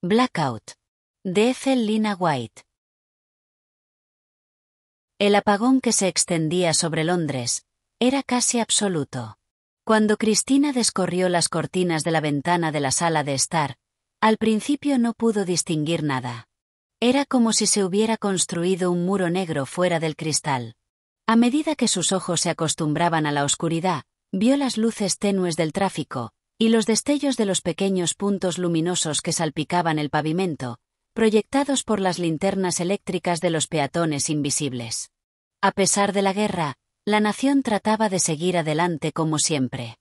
Blackout. De Ethel Lina White. El apagón que se extendía sobre Londres era casi absoluto. Cuando Cristina descorrió las cortinas de la ventana de la sala de estar, al principio no pudo distinguir nada. Era como si se hubiera construido un muro negro fuera del cristal. A medida que sus ojos se acostumbraban a la oscuridad, vio las luces tenues del tráfico y los destellos de los pequeños puntos luminosos que salpicaban el pavimento, proyectados por las linternas eléctricas de los peatones invisibles. A pesar de la guerra, la nación trataba de seguir adelante como siempre.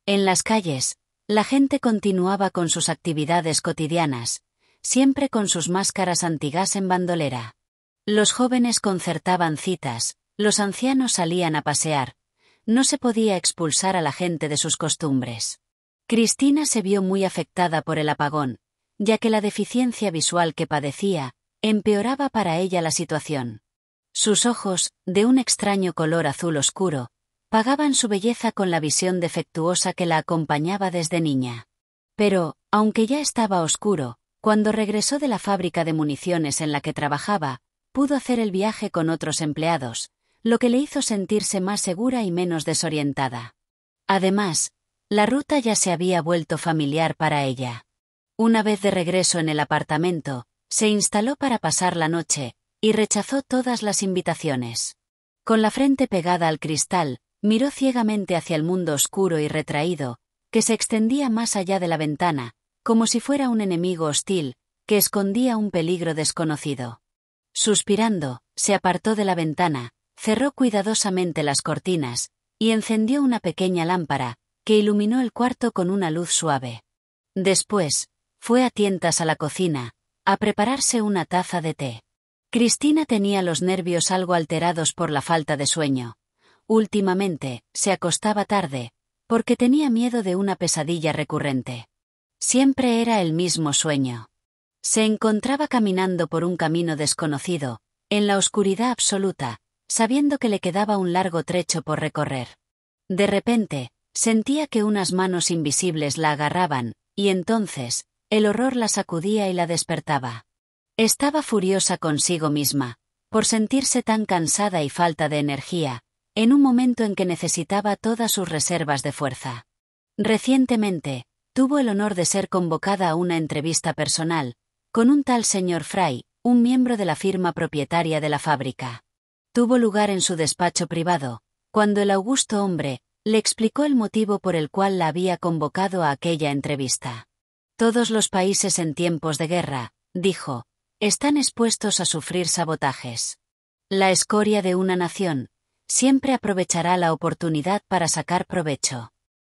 En las calles, la gente continuaba con sus actividades cotidianas, siempre con sus máscaras antigas en bandolera. Los jóvenes concertaban citas, los ancianos salían a pasear. No se podía expulsar a la gente de sus costumbres. Cristina se vio muy afectada por el apagón, ya que la deficiencia visual que padecía empeoraba para ella la situación. Sus ojos, de un extraño color azul oscuro, pagaban su belleza con la visión defectuosa que la acompañaba desde niña. Pero, aunque ya estaba oscuro, cuando regresó de la fábrica de municiones en la que trabajaba, pudo hacer el viaje con otros empleados, lo que le hizo sentirse más segura y menos desorientada. Además, la ruta ya se había vuelto familiar para ella. Una vez de regreso en el apartamento, se instaló para pasar la noche, y rechazó todas las invitaciones. Con la frente pegada al cristal, miró ciegamente hacia el mundo oscuro y retraído, que se extendía más allá de la ventana, como si fuera un enemigo hostil, que escondía un peligro desconocido. Suspirando, se apartó de la ventana, cerró cuidadosamente las cortinas, y encendió una pequeña lámpara, que iluminó el cuarto con una luz suave. Después, fue a tientas a la cocina, a prepararse una taza de té. Cristina tenía los nervios algo alterados por la falta de sueño. Últimamente, se acostaba tarde, porque tenía miedo de una pesadilla recurrente. Siempre era el mismo sueño. Se encontraba caminando por un camino desconocido, en la oscuridad absoluta, sabiendo que le quedaba un largo trecho por recorrer. De repente, sentía que unas manos invisibles la agarraban, y entonces, el horror la sacudía y la despertaba. Estaba furiosa consigo misma, por sentirse tan cansada y falta de energía, en un momento en que necesitaba todas sus reservas de fuerza. Recientemente, tuvo el honor de ser convocada a una entrevista personal, con un tal señor Fry, un miembro de la firma propietaria de la fábrica. Tuvo lugar en su despacho privado, cuando el augusto hombre le explicó el motivo por el cual la había convocado a aquella entrevista. Todos los países en tiempos de guerra, dijo, están expuestos a sufrir sabotajes. La escoria de una nación siempre aprovechará la oportunidad para sacar provecho.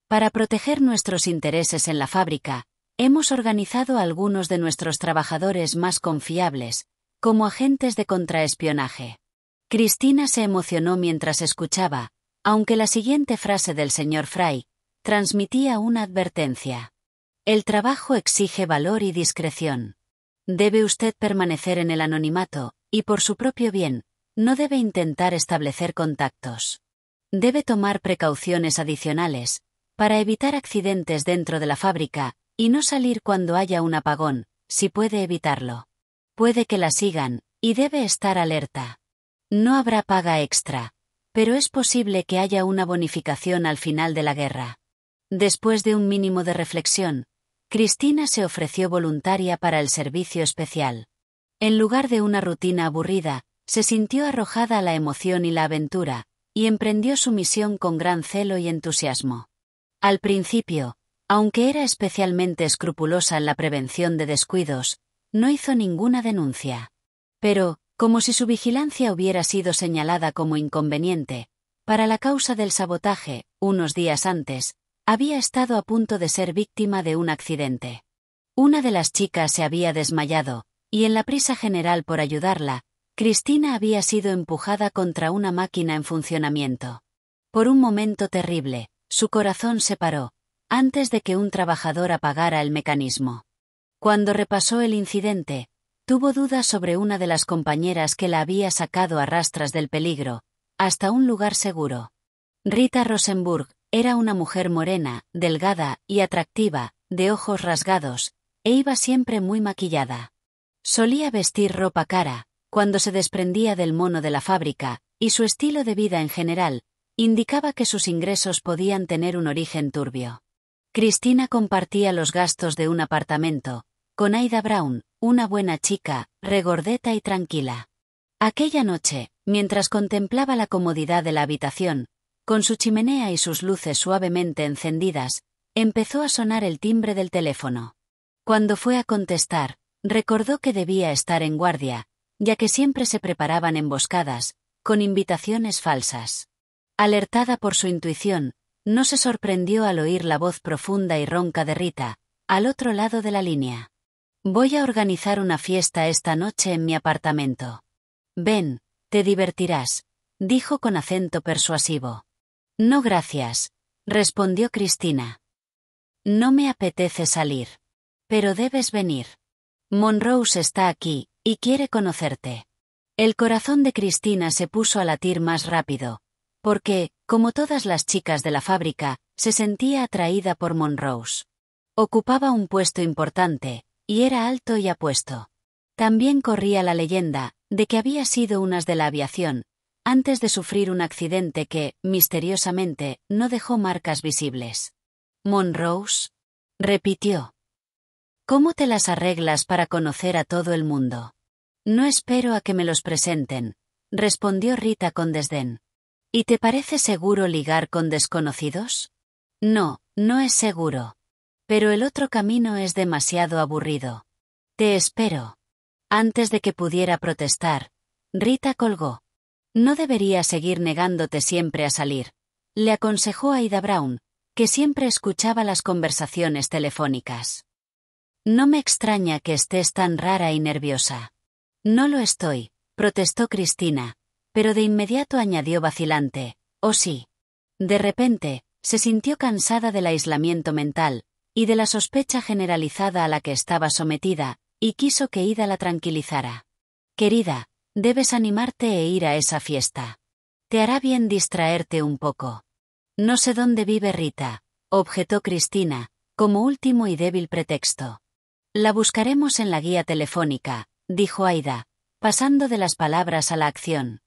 Para proteger nuestros intereses en la fábrica, hemos organizado a algunos de nuestros trabajadores más confiables, como agentes de contraespionaje. Cristina se emocionó mientras escuchaba, aunque la siguiente frase del señor Fry transmitía una advertencia. El trabajo exige valor y discreción. Debe usted permanecer en el anonimato, y por su propio bien, no debe intentar establecer contactos. Debe tomar precauciones adicionales, para evitar accidentes dentro de la fábrica, y no salir cuando haya un apagón, si puede evitarlo. Puede que la sigan, y debe estar alerta. No habrá paga extra, pero es posible que haya una bonificación al final de la guerra. Después de un mínimo de reflexión, Cristina se ofreció voluntaria para el servicio especial. En lugar de una rutina aburrida, se sintió arrojada a la emoción y la aventura, y emprendió su misión con gran celo y entusiasmo. Al principio, aunque era especialmente escrupulosa en la prevención de descuidos, no hizo ninguna denuncia. Pero, como si su vigilancia hubiera sido señalada como inconveniente, para la causa del sabotaje, unos días antes, había estado a punto de ser víctima de un accidente. Una de las chicas se había desmayado, y en la prisa general por ayudarla, Cristina había sido empujada contra una máquina en funcionamiento. Por un momento terrible, su corazón se paró, antes de que un trabajador apagara el mecanismo. Cuando repasó el incidente, tuvo dudas sobre una de las compañeras que la había sacado a rastras del peligro, hasta un lugar seguro. Rita Rosenburg era una mujer morena, delgada y atractiva, de ojos rasgados, e iba siempre muy maquillada. Solía vestir ropa cara, cuando se desprendía del mono de la fábrica, y su estilo de vida en general indicaba que sus ingresos podían tener un origen turbio. Cristina compartía los gastos de un apartamento con Aida Brown, una buena chica, regordeta y tranquila. Aquella noche, mientras contemplaba la comodidad de la habitación, con su chimenea y sus luces suavemente encendidas, empezó a sonar el timbre del teléfono. Cuando fue a contestar, recordó que debía estar en guardia, ya que siempre se preparaban emboscadas, con invitaciones falsas. Alertada por su intuición, no se sorprendió al oír la voz profunda y ronca de Rita, al otro lado de la línea. «Voy a organizar una fiesta esta noche en mi apartamento. Ven, te divertirás», dijo con acento persuasivo. «No gracias», respondió Cristina. «No me apetece salir. Pero debes venir. Monrose está aquí, y quiere conocerte». El corazón de Cristina se puso a latir más rápido, porque, como todas las chicas de la fábrica, se sentía atraída por Monrose. Ocupaba un puesto importante, y era alto y apuesto. También corría la leyenda de que había sido un as de la aviación, antes de sufrir un accidente que, misteriosamente, no dejó marcas visibles. «¿Monrose?», repitió. «¿Cómo te las arreglas para conocer a todo el mundo?». «No espero a que me los presenten», respondió Rita con desdén. «¿Y te parece seguro ligar con desconocidos?». «No, no es seguro. Pero el otro camino es demasiado aburrido. Te espero». Antes de que pudiera protestar, Rita colgó. «No deberías seguir negándote siempre a salir», le aconsejó Aida Brown, que siempre escuchaba las conversaciones telefónicas. «No me extraña que estés tan rara y nerviosa». «No lo estoy», protestó Cristina, pero de inmediato añadió vacilante, «Oh sí». De repente, se sintió cansada del aislamiento mental y de la sospecha generalizada a la que estaba sometida, y quiso que Ida la tranquilizara. «Querida, debes animarte e ir a esa fiesta. Te hará bien distraerte un poco». «No sé dónde vive Rita», objetó Cristina, como último y débil pretexto. «La buscaremos en la guía telefónica», dijo Aida, pasando de las palabras a la acción.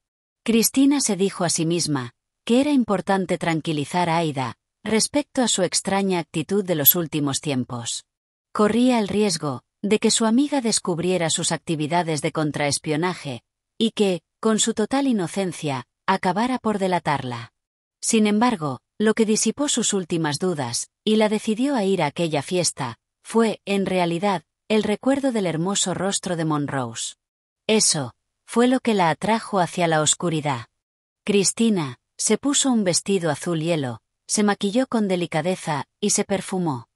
Cristina se dijo a sí misma que era importante tranquilizar a Aida respecto a su extraña actitud de los últimos tiempos. Corría el riesgo de que su amiga descubriera sus actividades de contraespionaje, y que, con su total inocencia, acabara por delatarla. Sin embargo, lo que disipó sus últimas dudas, y la decidió a ir a aquella fiesta, fue, en realidad, el recuerdo del hermoso rostro de Monrose. Eso fue lo que la atrajo hacia la oscuridad. Cristina se puso un vestido azul hielo, se maquilló con delicadeza y se perfumó.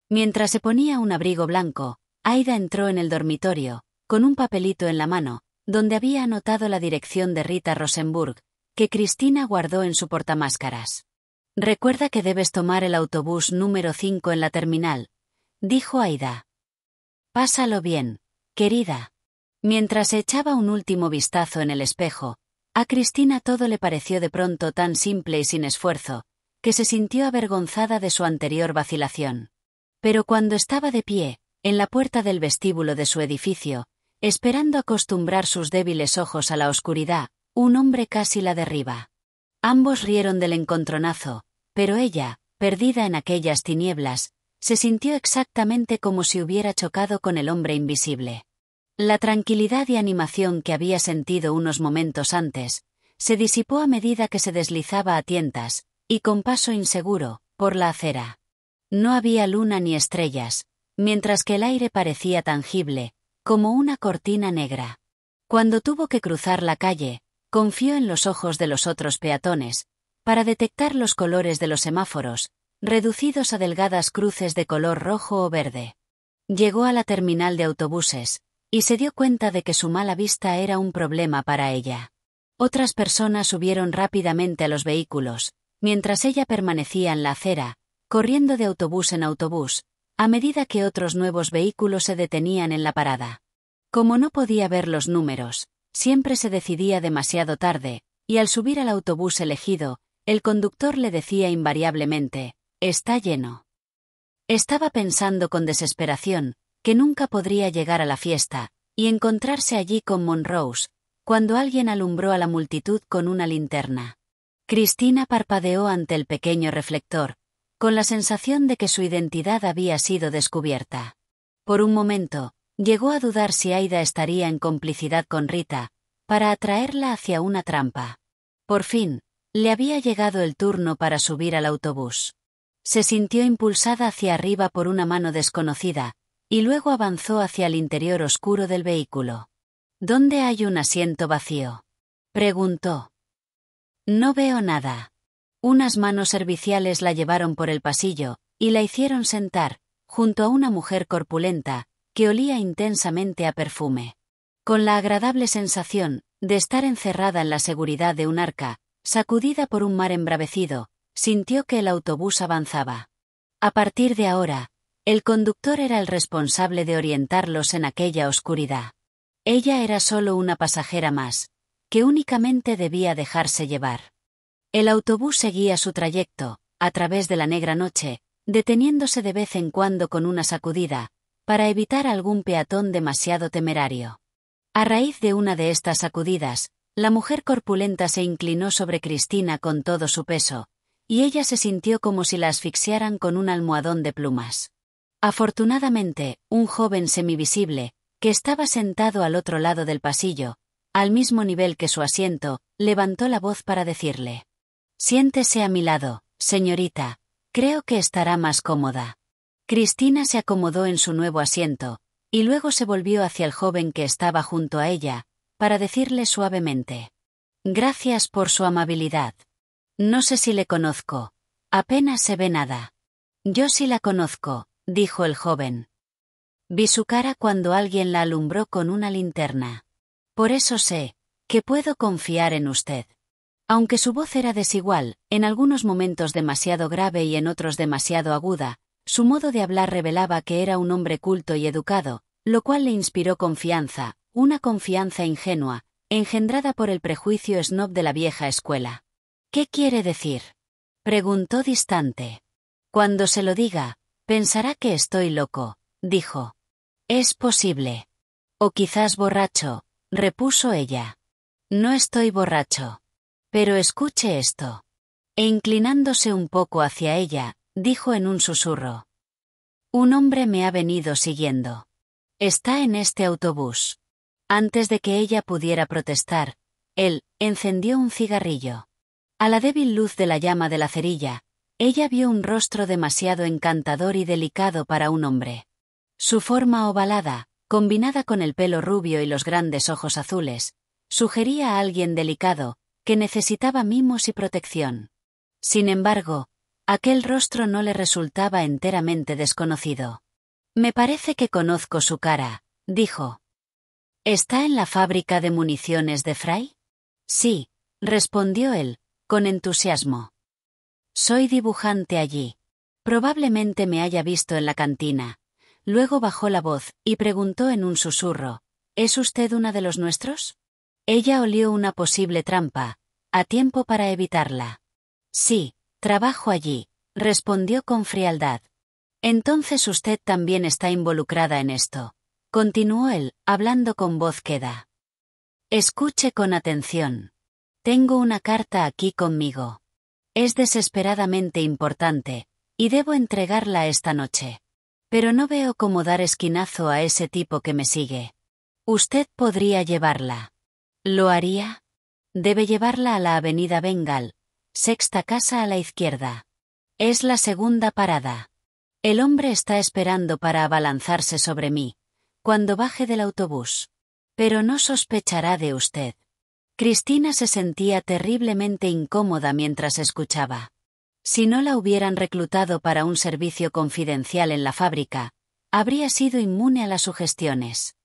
Mientras se ponía un abrigo blanco, Aida entró en el dormitorio, con un papelito en la mano, donde había anotado la dirección de Rita Rosenburg, que Cristina guardó en su portamáscaras. «Recuerda que debes tomar el autobús número 5 en la terminal», dijo Aida. «Pásalo bien, querida». Mientras se echaba un último vistazo en el espejo, a Cristina todo le pareció de pronto tan simple y sin esfuerzo, que se sintió avergonzada de su anterior vacilación. Pero cuando estaba de pie, en la puerta del vestíbulo de su edificio, esperando acostumbrar sus débiles ojos a la oscuridad, un hombre casi la derriba. Ambos rieron del encontronazo, pero ella, perdida en aquellas tinieblas, se sintió exactamente como si hubiera chocado con el hombre invisible. La tranquilidad y animación que había sentido unos momentos antes, se disipó a medida que se deslizaba a tientas, y con paso inseguro, por la acera. No había luna ni estrellas, mientras que el aire parecía tangible, como una cortina negra. Cuando tuvo que cruzar la calle, confió en los ojos de los otros peatones, para detectar los colores de los semáforos, reducidos a delgadas cruces de color rojo o verde. Llegó a la terminal de autobuses, y se dio cuenta de que su mala vista era un problema para ella. Otras personas subieron rápidamente a los vehículos, mientras ella permanecía en la acera, corriendo de autobús en autobús, a medida que otros nuevos vehículos se detenían en la parada. Como no podía ver los números, siempre se decidía demasiado tarde, y al subir al autobús elegido, el conductor le decía invariablemente: «Está lleno». Estaba pensando con desesperación que nunca podría llegar a la fiesta, y encontrarse allí con Monrose, cuando alguien alumbró a la multitud con una linterna. Cristina parpadeó ante el pequeño reflector, con la sensación de que su identidad había sido descubierta. Por un momento, llegó a dudar si Aida estaría en complicidad con Rita, para atraerla hacia una trampa. Por fin, le había llegado el turno para subir al autobús. Se sintió impulsada hacia arriba por una mano desconocida, y luego avanzó hacia el interior oscuro del vehículo. ¿Dónde hay un asiento vacío?, preguntó. No veo nada. Unas manos serviciales la llevaron por el pasillo, y la hicieron sentar, junto a una mujer corpulenta, que olía intensamente a perfume. Con la agradable sensación de estar encerrada en la seguridad de un arca, sacudida por un mar embravecido, sintió que el autobús avanzaba. A partir de ahora, el conductor era el responsable de orientarlos en aquella oscuridad. Ella era solo una pasajera más, que únicamente debía dejarse llevar. El autobús seguía su trayecto, a través de la negra noche, deteniéndose de vez en cuando con una sacudida, para evitar algún peatón demasiado temerario. A raíz de una de estas sacudidas, la mujer corpulenta se inclinó sobre Cristina con todo su peso, y ella se sintió como si la asfixiaran con un almohadón de plumas. Afortunadamente, un joven semivisible, que estaba sentado al otro lado del pasillo, al mismo nivel que su asiento, levantó la voz para decirle: «Siéntese a mi lado, señorita, creo que estará más cómoda». Cristina se acomodó en su nuevo asiento, y luego se volvió hacia el joven que estaba junto a ella, para decirle suavemente: «Gracias por su amabilidad. No sé si le conozco. Apenas se ve nada». «Yo sí la conozco», dijo el joven. «Vi su cara cuando alguien la alumbró con una linterna. Por eso sé que puedo confiar en usted». Aunque su voz era desigual, en algunos momentos demasiado grave y en otros demasiado aguda, su modo de hablar revelaba que era un hombre culto y educado, lo cual le inspiró confianza, una confianza ingenua, engendrada por el prejuicio snob de la vieja escuela. «¿Qué quiere decir?», preguntó distante. «Cuando se lo diga, pensará que estoy loco», dijo. «Es posible. O quizás borracho», repuso ella. «No estoy borracho. Pero escuche esto». E inclinándose un poco hacia ella, dijo en un susurro: «Un hombre me ha venido siguiendo. Está en este autobús». Antes de que ella pudiera protestar, él encendió un cigarrillo. A la débil luz de la llama de la cerilla, ella vio un rostro demasiado encantador y delicado para un hombre. Su forma ovalada, combinada con el pelo rubio y los grandes ojos azules, sugería a alguien delicado, que necesitaba mimos y protección. Sin embargo, aquel rostro no le resultaba enteramente desconocido. «Me parece que conozco su cara», dijo. «¿Está en la fábrica de municiones de Fry?». «Sí», respondió él, con entusiasmo. «Soy dibujante allí. Probablemente me haya visto en la cantina». Luego bajó la voz, y preguntó en un susurro: «¿Es usted una de los nuestros?». Ella olió una posible trampa, a tiempo para evitarla. «Sí, trabajo allí», respondió con frialdad. «Entonces usted también está involucrada en esto», continuó él, hablando con voz queda. «Escuche con atención. Tengo una carta aquí conmigo. Es desesperadamente importante, y debo entregarla esta noche. Pero no veo cómo dar esquinazo a ese tipo que me sigue. Usted podría llevarla». «¿Lo haría?». «Debe llevarla a la avenida Bengal, sexta casa a la izquierda. Es la segunda parada. El hombre está esperando para abalanzarse sobre mí, cuando baje del autobús. Pero no sospechará de usted». Cristina se sentía terriblemente incómoda mientras escuchaba. Si no la hubieran reclutado para un servicio confidencial en la fábrica, habría sido inmune a las sugestiones.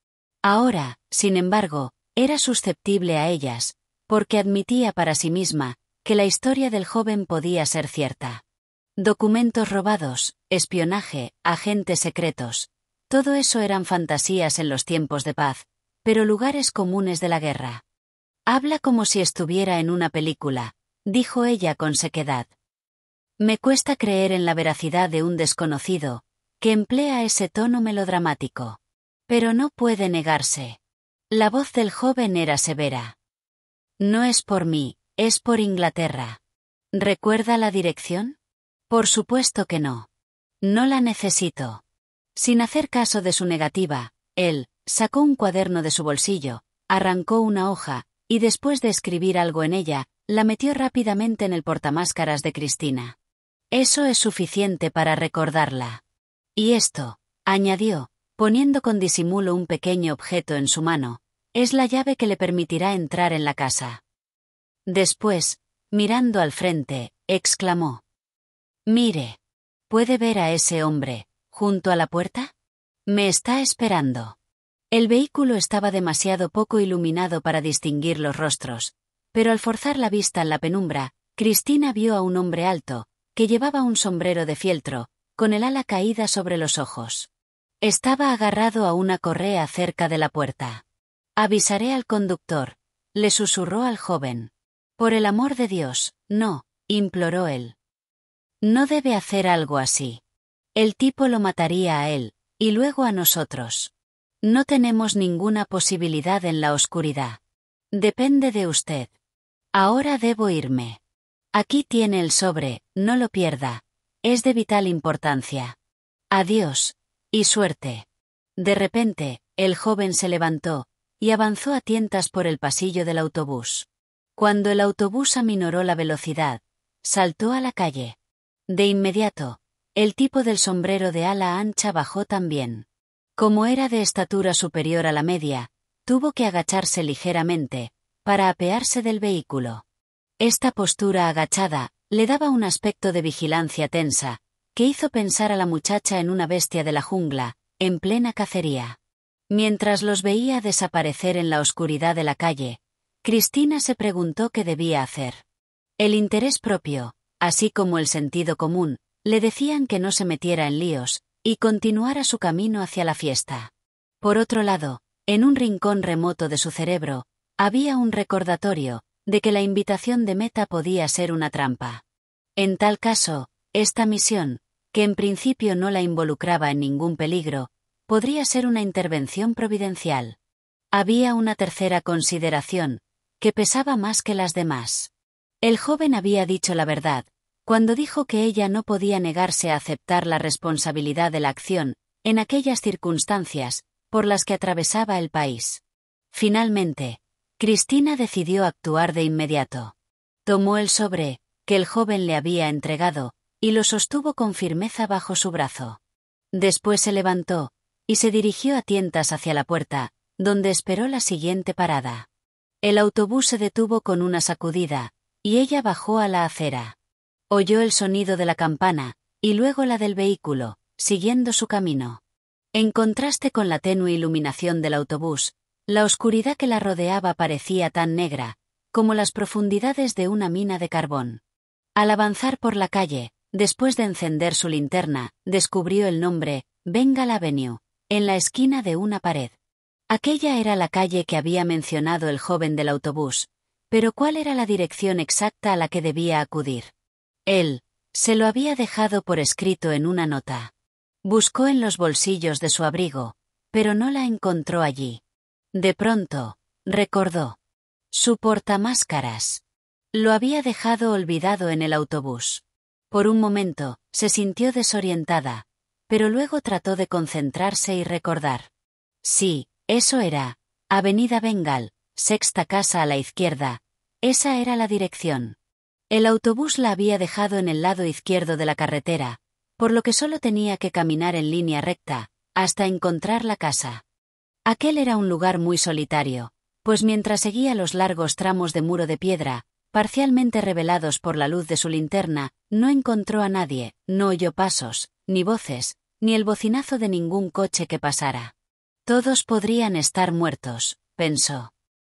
Ahora, sin embargo, era susceptible a ellas, porque admitía para sí misma que la historia del joven podía ser cierta. Documentos robados, espionaje, agentes secretos, todo eso eran fantasías en los tiempos de paz, pero lugares comunes de la guerra. «Habla como si estuviera en una película», dijo ella con sequedad. «Me cuesta creer en la veracidad de un desconocido que emplea ese tono melodramático. Pero no puede negarse. La voz del joven era severa. No es por mí, es por Inglaterra. ¿Recuerda la dirección? Por supuesto que no. No la necesito. Sin hacer caso de su negativa, él sacó un cuaderno de su bolsillo, arrancó una hoja, y después de escribir algo en ella, la metió rápidamente en el portamáscaras de Cristina. Eso es suficiente para recordarla. Y esto, añadió, poniendo con disimulo un pequeño objeto en su mano, es la llave que le permitirá entrar en la casa. Después, mirando al frente, exclamó: «Mire. ¿Puede ver a ese hombre, junto a la puerta? Me está esperando». El vehículo estaba demasiado poco iluminado para distinguir los rostros, pero al forzar la vista en la penumbra, Cristina vio a un hombre alto, que llevaba un sombrero de fieltro, con el ala caída sobre los ojos. Estaba agarrado a una correa cerca de la puerta. «Avisaré al conductor», le susurró al joven. «Por el amor de Dios, no», imploró él. «No debe hacer algo así. El tipo lo mataría a él, y luego a nosotros. No tenemos ninguna posibilidad en la oscuridad. Depende de usted. Ahora debo irme. Aquí tiene el sobre, no lo pierda. Es de vital importancia. Adiós, y suerte». De repente, el joven se levantó, y avanzó a tientas por el pasillo del autobús. Cuando el autobús aminoró la velocidad, saltó a la calle. De inmediato, el tipo del sombrero de ala ancha bajó también. Como era de estatura superior a la media, tuvo que agacharse ligeramente, para apearse del vehículo. Esta postura agachada, le daba un aspecto de vigilancia tensa, que hizo pensar a la muchacha en una bestia de la jungla, en plena cacería. Mientras los veía desaparecer en la oscuridad de la calle, Cristina se preguntó qué debía hacer. El interés propio, así como el sentido común, le decían que no se metiera en líos, y continuara su camino hacia la fiesta. Por otro lado, en un rincón remoto de su cerebro, había un recordatorio de que la invitación de Meta podía ser una trampa. En tal caso, esta misión, que en principio no la involucraba en ningún peligro, podría ser una intervención providencial. Había una tercera consideración, que pesaba más que las demás. El joven había dicho la verdad, cuando dijo que ella no podía negarse a aceptar la responsabilidad de la acción, en aquellas circunstancias, por las que atravesaba el país. Finalmente, Cristina decidió actuar de inmediato. Tomó el sobre, que el joven le había entregado, y lo sostuvo con firmeza bajo su brazo. Después se levantó, y se dirigió a tientas hacia la puerta, donde esperó la siguiente parada. El autobús se detuvo con una sacudida, y ella bajó a la acera. Oyó el sonido de la campana, y luego la del vehículo, siguiendo su camino. En contraste con la tenue iluminación del autobús, la oscuridad que la rodeaba parecía tan negra, como las profundidades de una mina de carbón. Al avanzar por la calle, después de encender su linterna, descubrió el nombre, Bengal Avenue, en la esquina de una pared. Aquella era la calle que había mencionado el joven del autobús, pero ¿cuál era la dirección exacta a la que debía acudir? Él se lo había dejado por escrito en una nota. Buscó en los bolsillos de su abrigo, pero no la encontró allí. De pronto, recordó. Su portamáscaras. Lo había dejado olvidado en el autobús. Por un momento, se sintió desorientada, pero luego trató de concentrarse y recordar. Sí, eso era. Avenida Bengal, sexta casa a la izquierda. Esa era la dirección. El autobús la había dejado en el lado izquierdo de la carretera, por lo que solo tenía que caminar en línea recta, hasta encontrar la casa. Aquel era un lugar muy solitario, pues mientras seguía los largos tramos de muro de piedra, parcialmente revelados por la luz de su linterna, no encontró a nadie, no oyó pasos, ni voces, ni el bocinazo de ningún coche que pasara. Todos podrían estar muertos, pensó.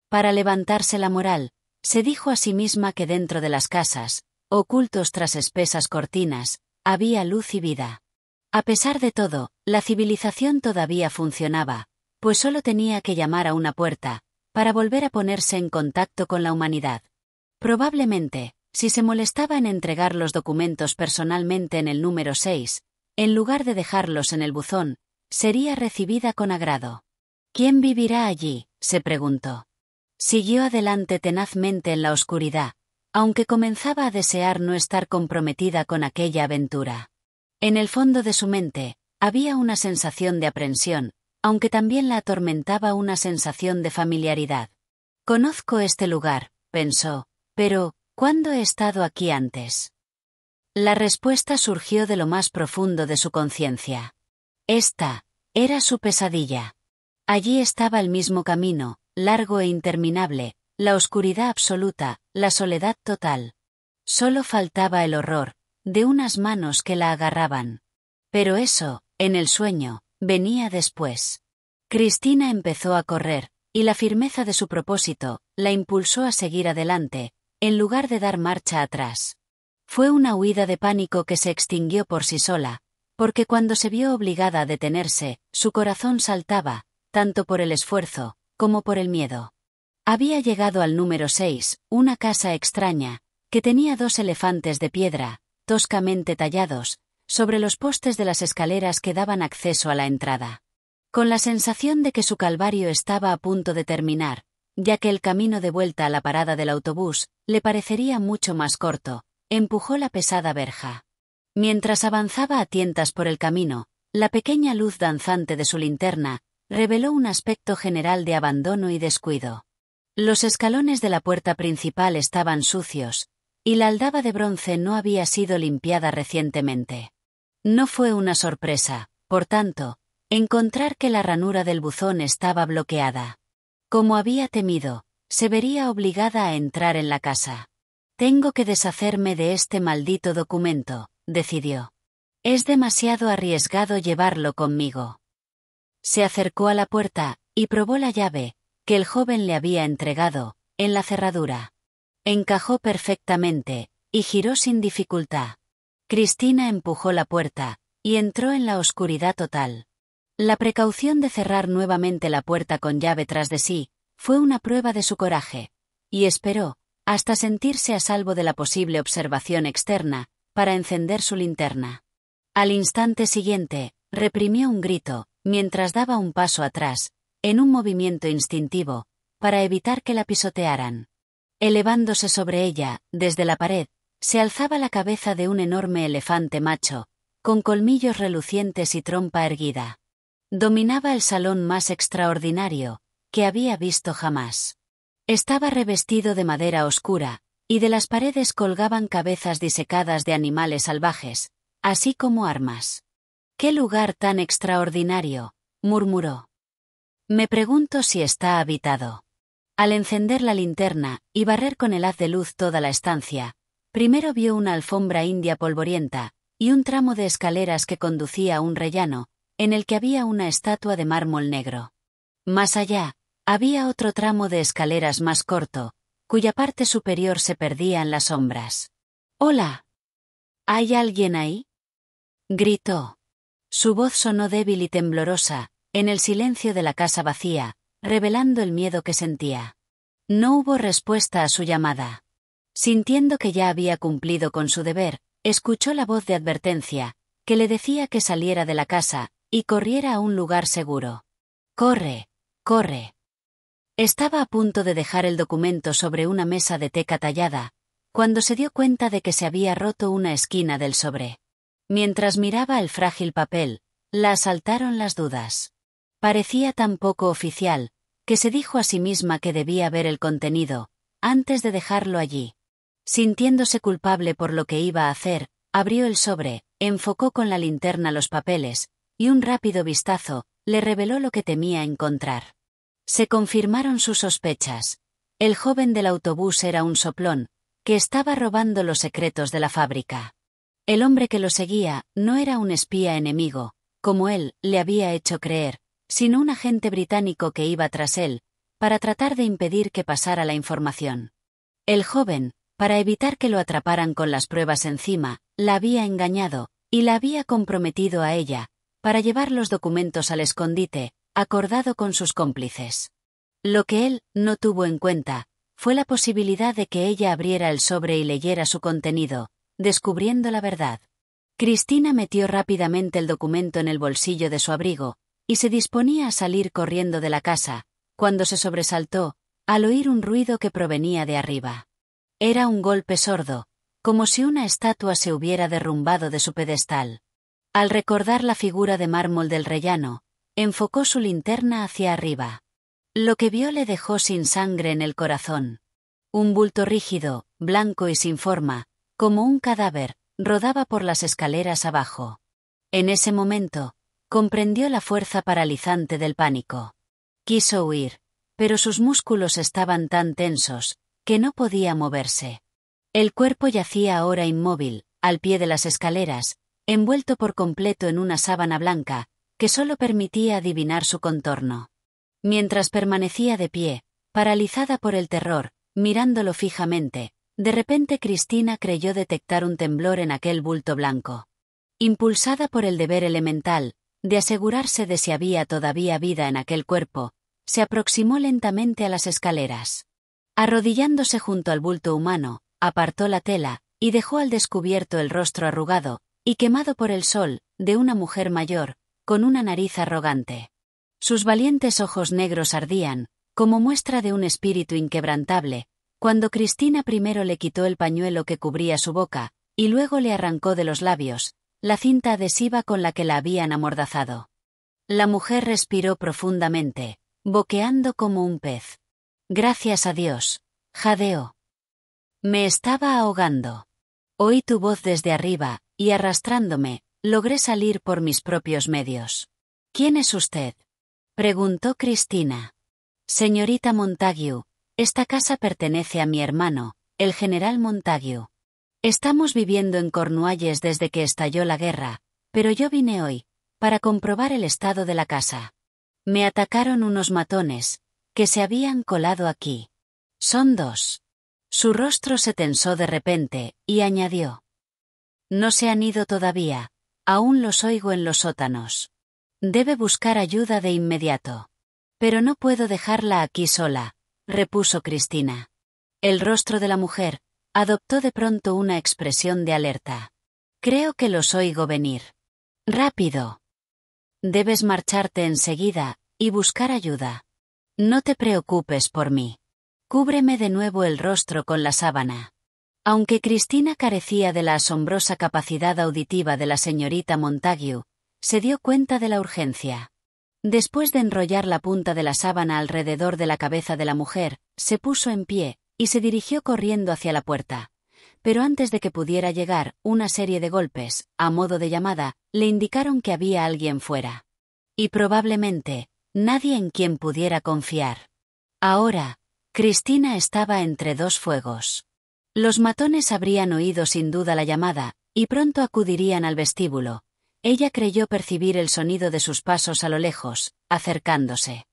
Para levantarse la moral, se dijo a sí misma que dentro de las casas, ocultos tras espesas cortinas, había luz y vida. A pesar de todo, la civilización todavía funcionaba, pues solo tenía que llamar a una puerta, para volver a ponerse en contacto con la humanidad. Probablemente, si se molestaba en entregar los documentos personalmente en el número 6, en lugar de dejarlos en el buzón, sería recibida con agrado. ¿Quién vivirá allí?, se preguntó. Siguió adelante tenazmente en la oscuridad, aunque comenzaba a desear no estar comprometida con aquella aventura. En el fondo de su mente, había una sensación de aprensión, aunque también la atormentaba una sensación de familiaridad. Conozco este lugar, pensó, pero, ¿cuándo he estado aquí antes? La respuesta surgió de lo más profundo de su conciencia. Esta era su pesadilla. Allí estaba el mismo camino, largo e interminable, la oscuridad absoluta, la soledad total. Solo faltaba el horror, de unas manos que la agarraban. Pero eso, en el sueño, venía después. Cristina empezó a correr, y la firmeza de su propósito la impulsó a seguir adelante, en lugar de dar marcha atrás. Fue una huida de pánico que se extinguió por sí sola, porque cuando se vio obligada a detenerse, su corazón saltaba, tanto por el esfuerzo, como por el miedo. Había llegado al número 6, una casa extraña, que tenía 2 elefantes de piedra, toscamente tallados, sobre los postes de las escaleras que daban acceso a la entrada. Con la sensación de que su calvario estaba a punto de terminar, ya que el camino de vuelta a la parada del autobús le parecería mucho más corto, empujó la pesada verja. Mientras avanzaba a tientas por el camino, la pequeña luz danzante de su linterna reveló un aspecto general de abandono y descuido. Los escalones de la puerta principal estaban sucios, y la aldaba de bronce no había sido limpiada recientemente. No fue una sorpresa, por tanto, encontrar que la ranura del buzón estaba bloqueada. Como había temido, se vería obligada a entrar en la casa. Tengo que deshacerme de este maldito documento, decidió. Es demasiado arriesgado llevarlo conmigo. Se acercó a la puerta, y probó la llave, que el joven le había entregado, en la cerradura. Encajó perfectamente, y giró sin dificultad. Cristina empujó la puerta, y entró en la oscuridad total. La precaución de cerrar nuevamente la puerta con llave tras de sí, fue una prueba de su coraje, y esperó, hasta sentirse a salvo de la posible observación externa, para encender su linterna. Al instante siguiente, reprimió un grito, mientras daba un paso atrás, en un movimiento instintivo, para evitar que la pisotearan. Elevándose sobre ella, desde la pared, se alzaba la cabeza de un enorme elefante macho, con colmillos relucientes y trompa erguida. Dominaba el salón más extraordinario que había visto jamás. Estaba revestido de madera oscura, y de las paredes colgaban cabezas disecadas de animales salvajes, así como armas. «¡Qué lugar tan extraordinario!», murmuró. «Me pregunto si está habitado». Al encender la linterna y barrer con el haz de luz toda la estancia, primero vio una alfombra india polvorienta y un tramo de escaleras que conducía a un rellano, en el que había una estatua de mármol negro. Más allá, había otro tramo de escaleras más corto, cuya parte superior se perdía en las sombras. «¡Hola! ¿Hay alguien ahí?», gritó. Su voz sonó débil y temblorosa, en el silencio de la casa vacía, revelando el miedo que sentía. No hubo respuesta a su llamada. Sintiendo que ya había cumplido con su deber, escuchó la voz de advertencia, que le decía que saliera de la casa y corriera a un lugar seguro. «¡Corre! ¡Corre!». Estaba a punto de dejar el documento sobre una mesa de teca tallada, cuando se dio cuenta de que se había roto una esquina del sobre. Mientras miraba el frágil papel, la asaltaron las dudas. Parecía tan poco oficial, que se dijo a sí misma que debía ver el contenido, antes de dejarlo allí. Sintiéndose culpable por lo que iba a hacer, abrió el sobre, enfocó con la linterna los papeles, y un rápido vistazo le reveló lo que temía encontrar. Se confirmaron sus sospechas. El joven del autobús era un soplón, que estaba robando los secretos de la fábrica. El hombre que lo seguía no era un espía enemigo, como él le había hecho creer, sino un agente británico que iba tras él, para tratar de impedir que pasara la información. El joven, para evitar que lo atraparan con las pruebas encima, la había engañado, y la había comprometido a ella, para llevar los documentos al escondite, acordado con sus cómplices. Lo que él no tuvo en cuenta fue la posibilidad de que ella abriera el sobre y leyera su contenido, descubriendo la verdad. Cristina metió rápidamente el documento en el bolsillo de su abrigo, y se disponía a salir corriendo de la casa, cuando se sobresaltó, al oír un ruido que provenía de arriba. Era un golpe sordo, como si una estatua se hubiera derrumbado de su pedestal. Al recordar la figura de mármol del rellano, enfocó su linterna hacia arriba. Lo que vio le dejó sin sangre en el corazón. Un bulto rígido, blanco y sin forma, como un cadáver, rodaba por las escaleras abajo. En ese momento, comprendió la fuerza paralizante del pánico. Quiso huir, pero sus músculos estaban tan tensos, que no podía moverse. El cuerpo yacía ahora inmóvil, al pie de las escaleras, envuelto por completo en una sábana blanca, que solo permitía adivinar su contorno. Mientras permanecía de pie, paralizada por el terror, mirándolo fijamente, de repente Cristina creyó detectar un temblor en aquel bulto blanco. Impulsada por el deber elemental, de asegurarse de si había todavía vida en aquel cuerpo, se aproximó lentamente a las escaleras. Arrodillándose junto al bulto humano, apartó la tela, y dejó al descubierto el rostro arrugado, y quemado por el sol, de una mujer mayor, con una nariz arrogante. Sus valientes ojos negros ardían, como muestra de un espíritu inquebrantable, cuando Cristina primero le quitó el pañuelo que cubría su boca, y luego le arrancó de los labios la cinta adhesiva con la que la habían amordazado. La mujer respiró profundamente, boqueando como un pez. Gracias a Dios, jadeó. Me estaba ahogando. Oí tu voz desde arriba, y arrastrándome, logré salir por mis propios medios. ¿Quién es usted?, preguntó Cristina. Señorita Montague, esta casa pertenece a mi hermano, el general Montague. Estamos viviendo en Cornualles desde que estalló la guerra, pero yo vine hoy, para comprobar el estado de la casa. Me atacaron unos matones, que se habían colado aquí. Son dos. Su rostro se tensó de repente, y añadió. No se han ido todavía, aún los oigo en los sótanos. Debe buscar ayuda de inmediato. Pero no puedo dejarla aquí sola, repuso Cristina. El rostro de la mujer adoptó de pronto una expresión de alerta. Creo que los oigo venir. Rápido. Debes marcharte enseguida, y buscar ayuda. No te preocupes por mí. Cúbreme de nuevo el rostro con la sábana. Aunque Cristina carecía de la asombrosa capacidad auditiva de la señorita Montague, se dio cuenta de la urgencia. Después de enrollar la punta de la sábana alrededor de la cabeza de la mujer, se puso en pie, y se dirigió corriendo hacia la puerta. Pero antes de que pudiera llegar, una serie de golpes, a modo de llamada, le indicaron que había alguien fuera. Y probablemente, nadie en quien pudiera confiar. Ahora, Cristina estaba entre dos fuegos. Los matones habrían oído sin duda la llamada, y pronto acudirían al vestíbulo. Ella creyó percibir el sonido de sus pasos a lo lejos, acercándose.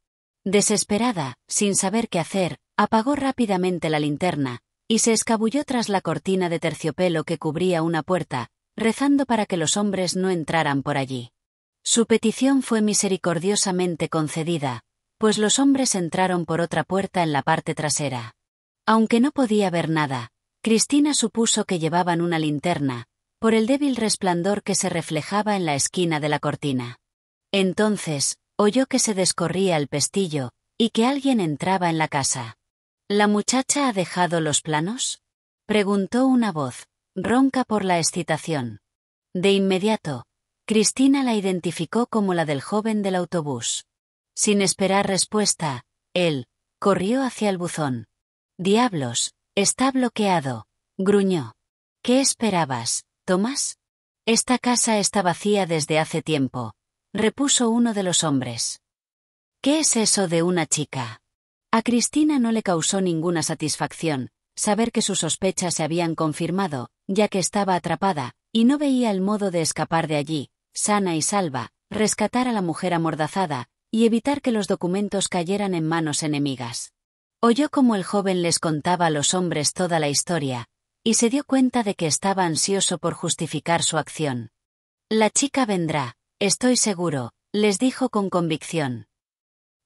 Desesperada, sin saber qué hacer, apagó rápidamente la linterna, y se escabulló tras la cortina de terciopelo que cubría una puerta, rezando para que los hombres no entraran por allí. Su petición fue misericordiosamente concedida, pues los hombres entraron por otra puerta en la parte trasera. Aunque no podía ver nada, Cristina supuso que llevaban una linterna, por el débil resplandor que se reflejaba en la esquina de la cortina. Entonces, oyó que se descorría el pestillo, y que alguien entraba en la casa. ¿La muchacha ha dejado los planos?, preguntó una voz, ronca por la excitación. De inmediato, Cristina la identificó como la del joven del autobús. Sin esperar respuesta, él corrió hacia el buzón. «Diablos, está bloqueado», gruñó. «¿Qué esperabas, Tomás? Esta casa está vacía desde hace tiempo», repuso uno de los hombres. «¿Qué es eso de una chica?». A Cristina no le causó ninguna satisfacción saber que sus sospechas se habían confirmado, ya que estaba atrapada, y no veía el modo de escapar de allí, sana y salva, rescatar a la mujer amordazada, y evitar que los documentos cayeran en manos enemigas. Oyó cómo el joven les contaba a los hombres toda la historia, y se dio cuenta de que estaba ansioso por justificar su acción. «La chica vendrá, estoy seguro», les dijo con convicción.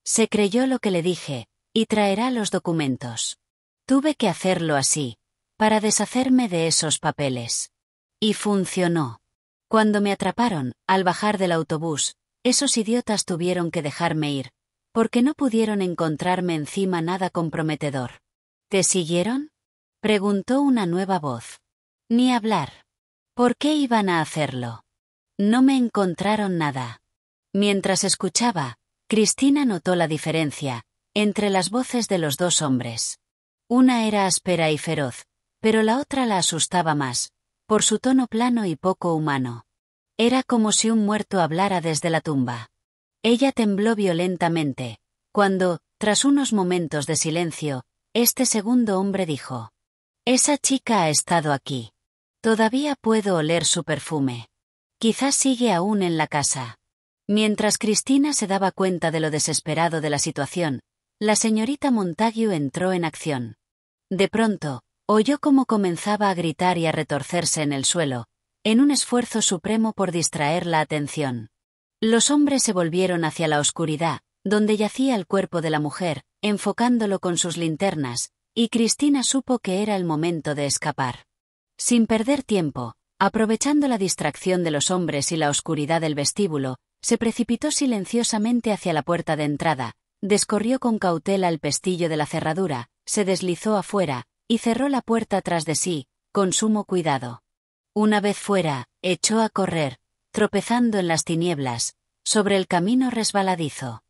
Se creyó lo que le dije, y traerá los documentos. Tuve que hacerlo así, para deshacerme de esos papeles. Y funcionó. Cuando me atraparon, al bajar del autobús, esos idiotas tuvieron que dejarme ir, porque no pudieron encontrarme encima nada comprometedor. ¿Te siguieron?, preguntó una nueva voz. Ni hablar. ¿Por qué iban a hacerlo? No me encontraron nada. Mientras escuchaba, Cristina notó la diferencia entre las voces de los dos hombres. Una era áspera y feroz, pero la otra la asustaba más, por su tono plano y poco humano. Era como si un muerto hablara desde la tumba. Ella tembló violentamente, cuando, tras unos momentos de silencio, este segundo hombre dijo: «Esa chica ha estado aquí. Todavía puedo oler su perfume. Quizás sigue aún en la casa». Mientras Cristina se daba cuenta de lo desesperado de la situación, la señorita Montague entró en acción. De pronto, oyó cómo comenzaba a gritar y a retorcerse en el suelo, en un esfuerzo supremo por distraer la atención. Los hombres se volvieron hacia la oscuridad, donde yacía el cuerpo de la mujer, enfocándolo con sus linternas, y Cristina supo que era el momento de escapar. Sin perder tiempo, aprovechando la distracción de los hombres y la oscuridad del vestíbulo, se precipitó silenciosamente hacia la puerta de entrada, descorrió con cautela el pestillo de la cerradura, se deslizó afuera, y cerró la puerta tras de sí, con sumo cuidado. Una vez fuera, echó a correr, tropezando en las tinieblas, sobre el camino resbaladizo.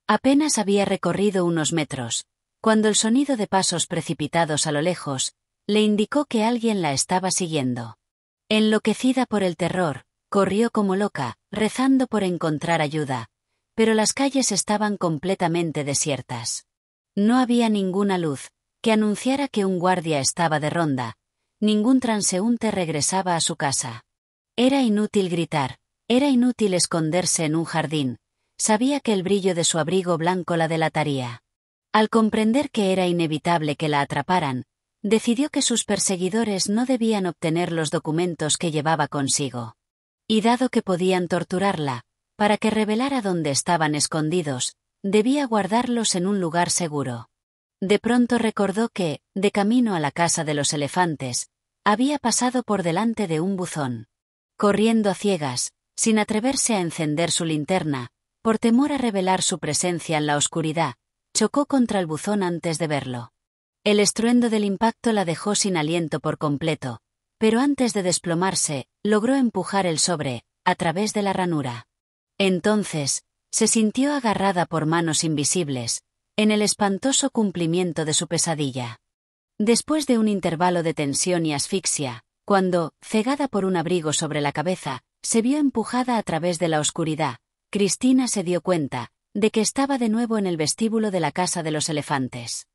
Apenas había recorrido unos metros, cuando el sonido de pasos precipitados a lo lejos, le indicó que alguien la estaba siguiendo. Enloquecida por el terror, corrió como loca, rezando por encontrar ayuda, pero las calles estaban completamente desiertas. No había ninguna luz que anunciara que un guardia estaba de ronda, ningún transeúnte regresaba a su casa. Era inútil gritar, era inútil esconderse en un jardín, sabía que el brillo de su abrigo blanco la delataría. Al comprender que era inevitable que la atraparan, decidió que sus perseguidores no debían obtener los documentos que llevaba consigo. Y dado que podían torturarla, para que revelara dónde estaban escondidos, debía guardarlos en un lugar seguro. De pronto recordó que, de camino a la casa de los elefantes, había pasado por delante de un buzón. Corriendo a ciegas, sin atreverse a encender su linterna, por temor a revelar su presencia en la oscuridad, chocó contra el buzón antes de verlo. El estruendo del impacto la dejó sin aliento por completo, pero antes de desplomarse, logró empujar el sobre, a través de la ranura. Entonces, se sintió agarrada por manos invisibles, en el espantoso cumplimiento de su pesadilla. Después de un intervalo de tensión y asfixia, cuando, cegada por un abrigo sobre la cabeza, se vio empujada a través de la oscuridad, Cristina se dio cuenta de que estaba de nuevo en el vestíbulo de la casa de los elefantes.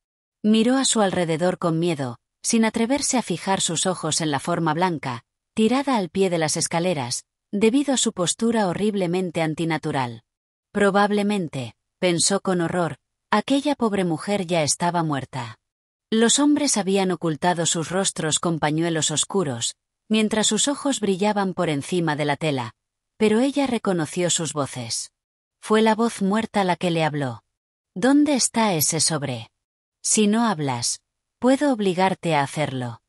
Miró a su alrededor con miedo, sin atreverse a fijar sus ojos en la forma blanca, tirada al pie de las escaleras, debido a su postura horriblemente antinatural. Probablemente, pensó con horror, aquella pobre mujer ya estaba muerta. Los hombres habían ocultado sus rostros con pañuelos oscuros, mientras sus ojos brillaban por encima de la tela, pero ella reconoció sus voces. Fue la voz muerta la que le habló. «¿Dónde está ese sobre? Si no hablas, puedo obligarte a hacerlo».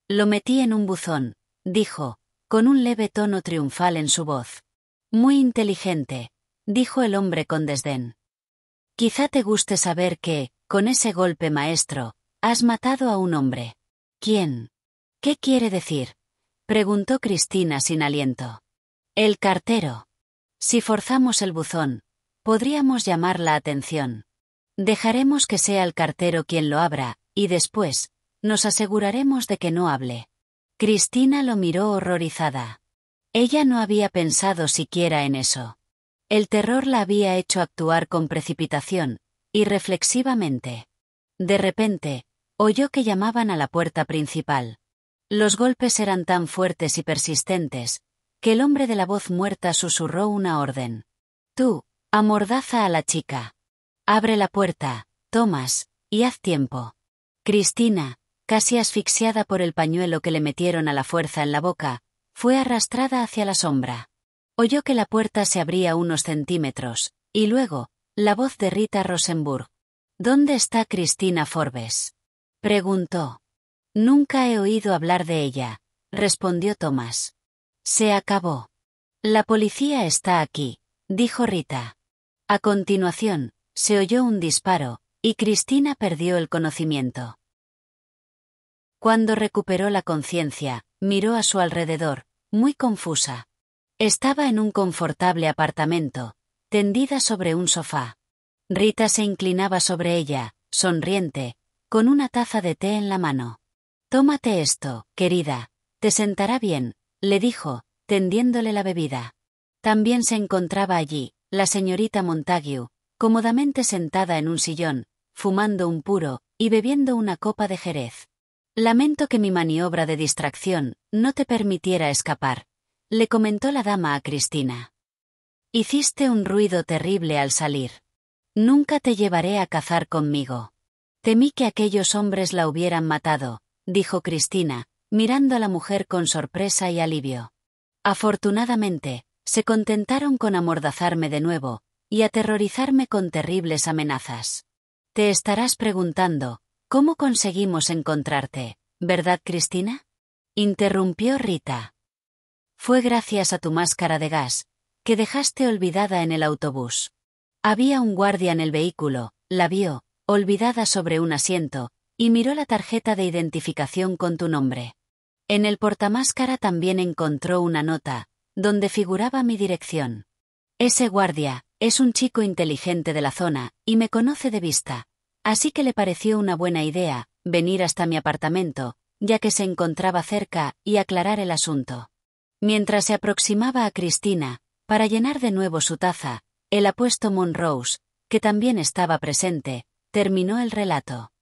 «Lo metí en un buzón», dijo, con un leve tono triunfal en su voz. «Muy inteligente», dijo el hombre con desdén. «Quizá te guste saber que, con ese golpe maestro, has matado a un hombre». «¿Quién? ¿Qué quiere decir?», preguntó Cristina sin aliento. «El cartero. Si forzamos el buzón, podríamos llamar la atención. Dejaremos que sea el cartero quien lo abra, y después, nos aseguraremos de que no hable». Cristina lo miró horrorizada. Ella no había pensado siquiera en eso. El terror la había hecho actuar con precipitación, irreflexivamente. De repente, oyó que llamaban a la puerta principal. Los golpes eran tan fuertes y persistentes, que el hombre de la voz muerta susurró una orden. «Tú, amordaza a la chica. Abre la puerta, Thomas, y haz tiempo». Cristina, casi asfixiada por el pañuelo que le metieron a la fuerza en la boca, fue arrastrada hacia la sombra. Oyó que la puerta se abría unos centímetros, y luego, la voz de Rita Rosenburg. «¿Dónde está Cristina Forbes?», preguntó. «Nunca he oído hablar de ella», respondió Thomas. «Se acabó». La policía está aquí, dijo Rita. A continuación, se oyó un disparo, y Cristina perdió el conocimiento. Cuando recuperó la conciencia, miró a su alrededor, muy confusa. Estaba en un confortable apartamento, tendida sobre un sofá. Rita se inclinaba sobre ella, sonriente, con una taza de té en la mano. «Tómate esto, querida, te sentará bien», le dijo, tendiéndole la bebida. También se encontraba allí, la señorita Montague, cómodamente sentada en un sillón, fumando un puro, y bebiendo una copa de jerez. «Lamento que mi maniobra de distracción no te permitiera escapar», le comentó la dama a Cristina. «Hiciste un ruido terrible al salir. Nunca te llevaré a cazar conmigo. Temí que aquellos hombres la hubieran matado», dijo Cristina, mirando a la mujer con sorpresa y alivio. «Afortunadamente, se contentaron con amordazarme de nuevo, y aterrorizarme con terribles amenazas. Te estarás preguntando, ¿cómo conseguimos encontrarte, verdad, Cristina?», interrumpió Rita. «Fue gracias a tu máscara de gas, que dejaste olvidada en el autobús. Había un guardia en el vehículo, la vio, olvidada sobre un asiento, y miró la tarjeta de identificación con tu nombre. En el portamáscara también encontró una nota, donde figuraba mi dirección. Ese guardia es un chico inteligente de la zona, y me conoce de vista, así que le pareció una buena idea venir hasta mi apartamento, ya que se encontraba cerca, y aclarar el asunto». Mientras se aproximaba a Cristina, para llenar de nuevo su taza, el apuesto Monrose, que también estaba presente, terminó el relato.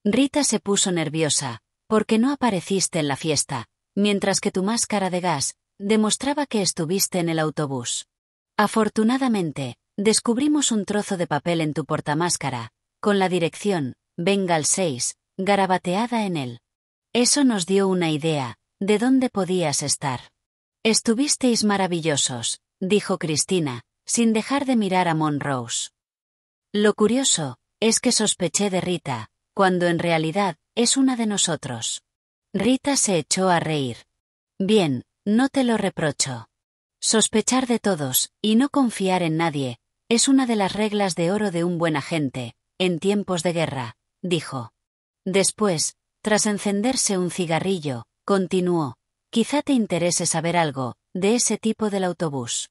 «Rita se puso nerviosa, porque no apareciste en la fiesta, mientras que tu máscara de gas demostraba que estuviste en el autobús. Afortunadamente, descubrimos un trozo de papel en tu portamáscara, con la dirección, Bengal 6, garabateada en él. Eso nos dio una idea de dónde podías estar». «Estuvisteis maravillosos», dijo Cristina, sin dejar de mirar a Monrose. «Lo curioso es que sospeché de Rita, cuando en realidad es una de nosotros». Rita se echó a reír. «Bien, no te lo reprocho. Sospechar de todos, y no confiar en nadie, es una de las reglas de oro de un buen agente, en tiempos de guerra», dijo. Después, tras encenderse un cigarrillo, continuó: «Quizá te interese saber algo de ese tipo del autobús.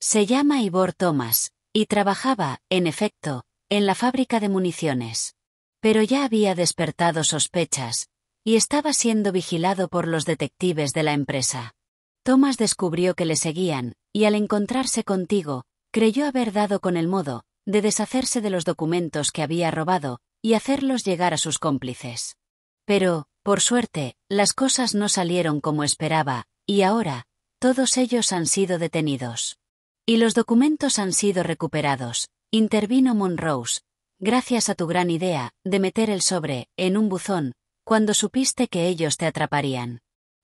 Se llama Ivor Thomas, y trabajaba, en efecto, en la fábrica de municiones. Pero ya había despertado sospechas, y estaba siendo vigilado por los detectives de la empresa. Thomas descubrió que le seguían, y al encontrarse contigo, creyó haber dado con el modo de deshacerse de los documentos que había robado, y hacerlos llegar a sus cómplices. Pero, por suerte, las cosas no salieron como esperaba, y ahora, todos ellos han sido detenidos. Y los documentos han sido recuperados», intervino Monrose, «gracias a tu gran idea de meter el sobre en un buzón, cuando supiste que ellos te atraparían.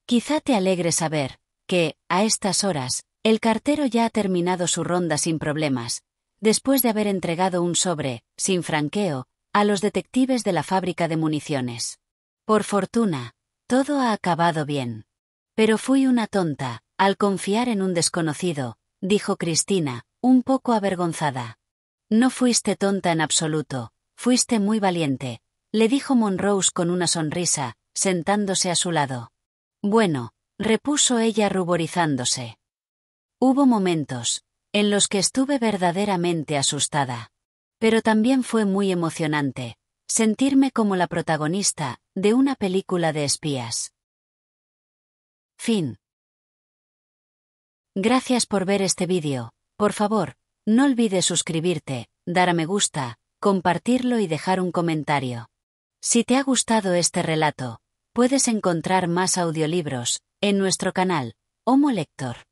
Quizá te alegre saber que, a estas horas, el cartero ya ha terminado su ronda sin problemas, después de haber entregado un sobre, sin franqueo, a los detectives de la fábrica de municiones. Por fortuna, todo ha acabado bien. Pero fui una tonta, al confiar en un desconocido», dijo Cristina, un poco avergonzada. «No fuiste tonta en absoluto, fuiste muy valiente», le dijo Monrose con una sonrisa, sentándose a su lado. «Bueno», repuso ella ruborizándose. «Hubo momentos en los que estuve verdaderamente asustada. Pero también fue muy emocionante sentirme como la protagonista de una película de espías». Fin. Gracias por ver este vídeo. Por favor, no olvides suscribirte, dar a me gusta, compartirlo y dejar un comentario. Si te ha gustado este relato, puedes encontrar más audiolibros en nuestro canal, Homo Lector.